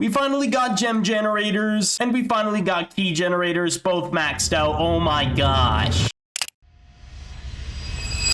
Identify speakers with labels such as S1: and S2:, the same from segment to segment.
S1: We finally got gem generators, and we finally got key generators, both maxed out. Oh my gosh.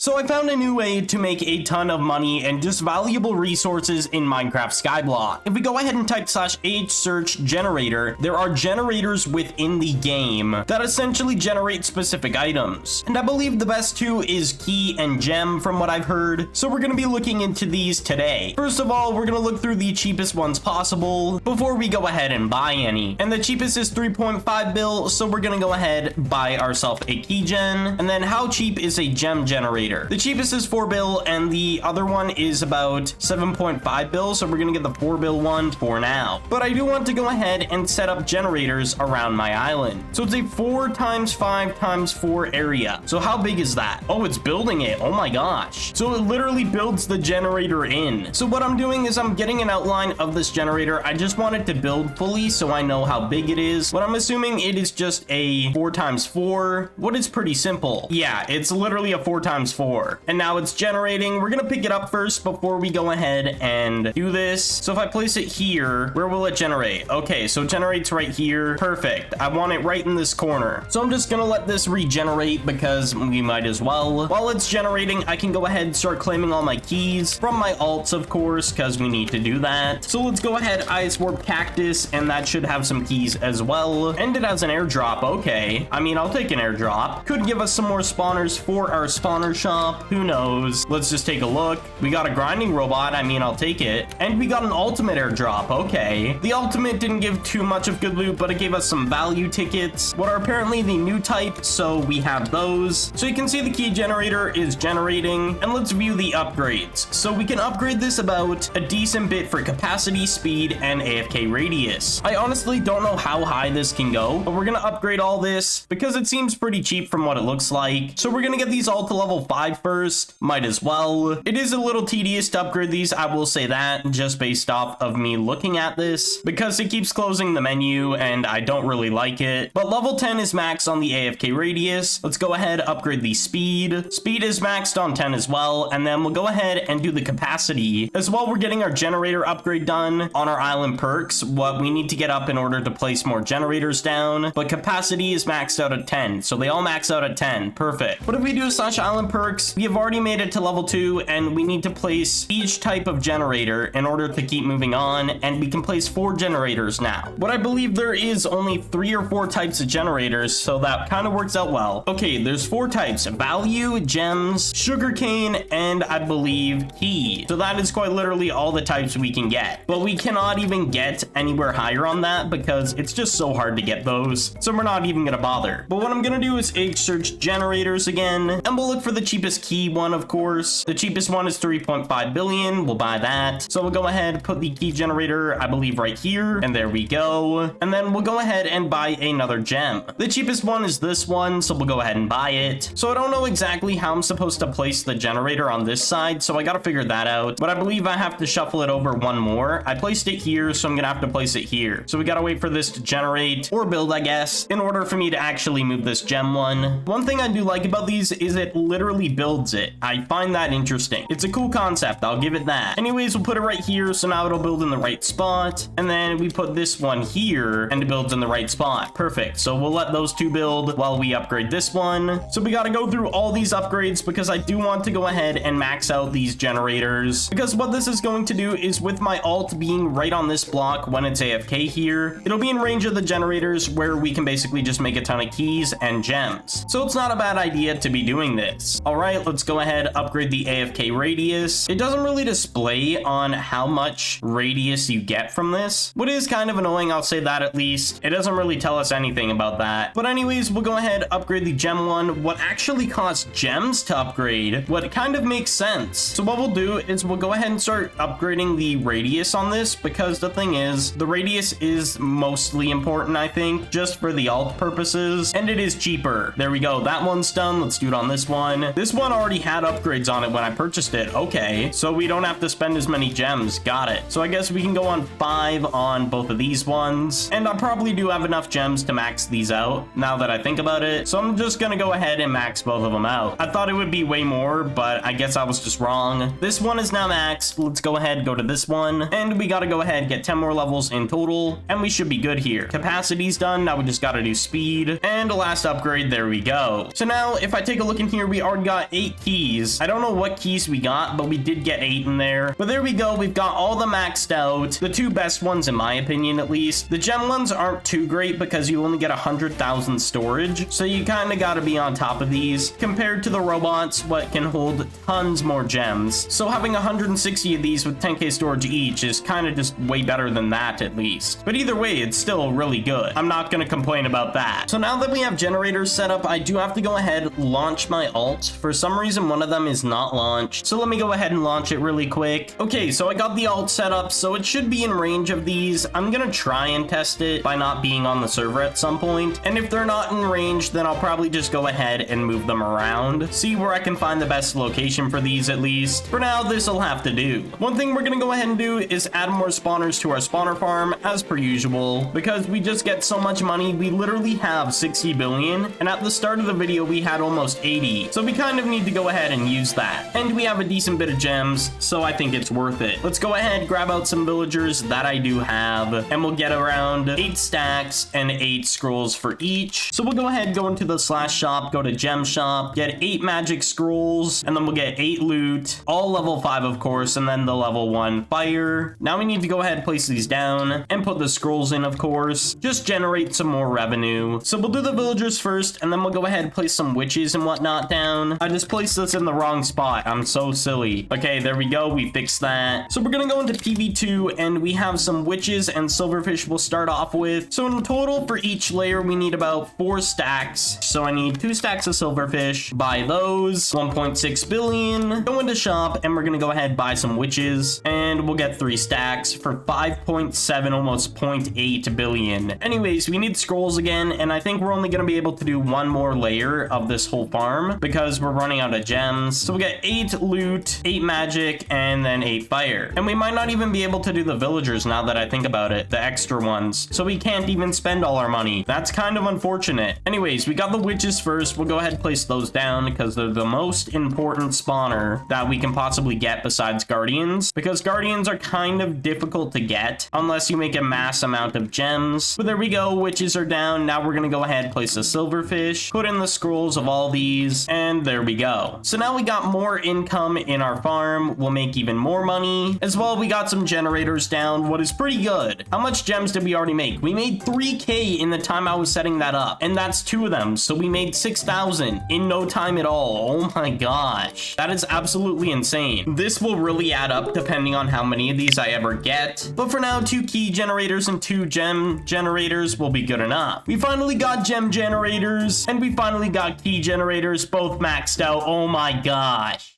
S1: So I found a new way to make a ton of money and just valuable resources in Minecraft Skyblock. If we go ahead and type /h search generator, there are generators within the game that essentially generate specific items. And I believe the best two is key and gem from what I've heard. So we're going to be looking into these today. First of all, we're going to look through the cheapest ones possible before we go ahead and buy any. And the cheapest is 3.5 bill. So we're going to go ahead, buy ourselves a key gen. And then how cheap is a gem generator? The cheapest is 4 bill and the other one is about 7.5 bill. So we're going to get the 4 bill one for now. But I do want to go ahead and set up generators around my island. So it's a 4 times 5 times 4 area. So how big is that? Oh, it's building it. Oh my gosh. So it literally builds the generator in. So what I'm doing is I'm getting an outline of this generator. I just want it to build fully so I know how big it is. But I'm assuming it is just a 4 times 4. What is pretty simple. Yeah, it's literally a 4 times 4. And now it's generating. We're gonna pick it up first before we go ahead and do this. So if I place it here, where will it generate? Okay, so it generates right here. Perfect. I want it right in this corner. So I'm just gonna let this regenerate because we might as well. While it's generating, I can go ahead and start claiming all my keys from my alts, of course, because we need to do that. So let's go ahead, Ice Warp Cactus, and that should have some keys as well. And it has an airdrop. Okay. I mean, I'll take an airdrop. Could give us some more spawners for our spawner shop. Who knows? Let's just take a look. We got a grinding robot. I mean, I'll take it. And we got an ultimate airdrop. Okay. The ultimate didn't give too much of good loot, but it gave us some value tickets, what are apparently the new type. So we have those. So you can see the key generator is generating. And let's view the upgrades. So we can upgrade this about a decent bit for capacity, speed, and AFK radius. I honestly don't know how high this can go, but we're going to upgrade all this because it seems pretty cheap from what it looks like. So we're going to get these all to level 5 first. Might as well. It is a little tedious to upgrade these, I will say that, just based off of me looking at this, because it keeps closing the menu and I don't really like it. But level 10 is maxed on the AFK radius. Let's go ahead, upgrade the speed. Speed is maxed on 10 as well, and then we'll go ahead and do the capacity. As well, we're getting our generator upgrade done on our island perks, what we need to get up in order to place more generators down. But capacity is maxed out at 10, so they all max out at 10. Perfect. But if we do /island perks, we have already made it to level 2 and we need to place each type of generator in order to keep moving on, and we can place 4 generators now. But I believe there is only 3 or 4 types of generators, so that kind of works out well. Okay, there's 4 types: value, gems, sugarcane, and I believe key. So that is quite literally all the types we can get. But we cannot even get anywhere higher on that because it's just so hard to get those, so we're not even gonna bother. But what I'm gonna do is search generators again, and we'll look for the cheapest key one, of course. The cheapest one is 3.5 billion. We'll buy that. So we'll go ahead, put the key generator, I believe, right here, and there we go. And then we'll go ahead and buy another gem. The cheapest one is this one, so we'll go ahead and buy it. So I don't know exactly how I'm supposed to place the generator on this side, so I gotta figure that out. But I believe I have to shuffle it over one more. I placed it here, so I'm gonna have to place it here. So we gotta wait for this to generate, or build, I guess, in order for me to actually move this gem one. One thing I do like about these is it literally builds it. I find that interesting. It's a cool concept, I'll give it that. Anyways, we'll put it right here, so now it'll build in the right spot. And then we put this one here, and it builds in the right spot. Perfect. So we'll let those two build while we upgrade this one. So we gotta go through all these upgrades because I do want to go ahead and max out these generators. Because what this is going to do is, with my alt being right on this block when it's AFK here, it'll be in range of the generators where we can basically just make a ton of keys and gems. So it's not a bad idea to be doing this. All right, let's go ahead, upgrade the AFK radius. It doesn't really display on how much radius you get from this, what is kind of annoying, I'll say that at least. It doesn't really tell us anything about that. But anyways, we'll go ahead, upgrade the gem one. What actually costs gems to upgrade, what kind of makes sense. So what we'll do is we'll go ahead and start upgrading the radius on this, because the thing is, the radius is mostly important, I think, just for the alt purposes, and it is cheaper. There we go, that one's done. Let's do it on this one. This one already had upgrades on it when I purchased it. Okay, so we don't have to spend as many gems. Got it. So I guess we can go on 5 on both of these ones. And I probably do have enough gems to max these out now that I think about it. So I'm just gonna go ahead and max both of them out. I thought it would be way more, but I guess I was just wrong. This one is now maxed. Let's go ahead, go to this one. And we gotta go ahead, get 10 more levels in total. And we should be good here. Capacity's done. Now we just gotta do speed. And the last upgrade, there we go. So now if I take a look in here, we already got 8 keys. I don't know what keys we got, but we did get 8 in there. But there we go. We've got all the maxed out. The 2 best ones, in my opinion, at least. The gem ones aren't too great because you only get 100,000 storage. So you kind of got to be on top of these compared to the robots, what can hold tons more gems. So having 160 of these with 10k storage each is kind of just way better than that, at least. But either way, it's still really good. I'm not going to complain about that. So now that we have generators set up, I do have to go ahead, launch my alt. For some reason, one of them is not launched. So let me go ahead and launch it really quick. Okay, so I got the alt set up, so it should be in range of these. I'm going to try and test it by not being on the server at some point. And if they're not in range, then I'll probably just go ahead and move them around. See where I can find the best location for these at least. For now, this will have to do. One thing we're going to go ahead and do is add more spawners to our spawner farm as per usual, because we just get so much money. We literally have 60 billion, and at the start of the video, we had almost 80. So we kind of need to go ahead and use that. And we have a decent bit of gems, so I think it's worth it. Let's go ahead, grab out some villagers that I do have, and we'll get around 8 stacks and 8 scrolls for each. So we'll go ahead, go into the slash shop, go to gem shop, get 8 magic scrolls, and then we'll get 8 loot, all level 5 of course, and then the level 1 fire. Now we need to go ahead and place these down and put the scrolls in, of course, just generate some more revenue. So we'll do the villagers first, and then we'll go ahead and place some witches and whatnot down. I just placed this in the wrong spot. I'm so silly. Okay, there we go. We fixed that. So we're gonna go into PV2, and we have some witches and silverfish we'll start off with. So in total for each layer, we need about 4 stacks. So I need 2 stacks of silverfish. Buy those. 1.6 billion. Go into shop, and we're gonna go ahead buy some witches, and we'll get 3 stacks for 5.7, almost 0.8 billion. Anyways, we need scrolls again, and I think we're only gonna be able to do 1 more layer of this whole farm because we're running out of gems. So we get 8 loot, 8 magic, and then 8 fire. And we might not even be able to do the villagers now that I think about it, the extra ones. So we can't even spend all our money. That's kind of unfortunate. Anyways, we got the witches first. We'll go ahead and place those down because they're the most important spawner that we can possibly get besides guardians, because guardians are kind of difficult to get unless you make a mass amount of gems. But there we go. Witches are down. Now we're going to go ahead and place a silverfish, put in the scrolls of all these, and there we go. So now we got more income in our farm. We'll make even more money. As well, we got some generators down, what is pretty good. How much gems did we already make? We made 3k in the time I was setting that up, and that's 2 of them. So we made 6,000 in no time at all. Oh my gosh. That is absolutely insane. This will really add up depending on how many of these I ever get. But for now, 2 key generators and 2 gem generators will be good enough. We finally got gem generators, and we finally got key generators, both maxed out. Oh my gosh.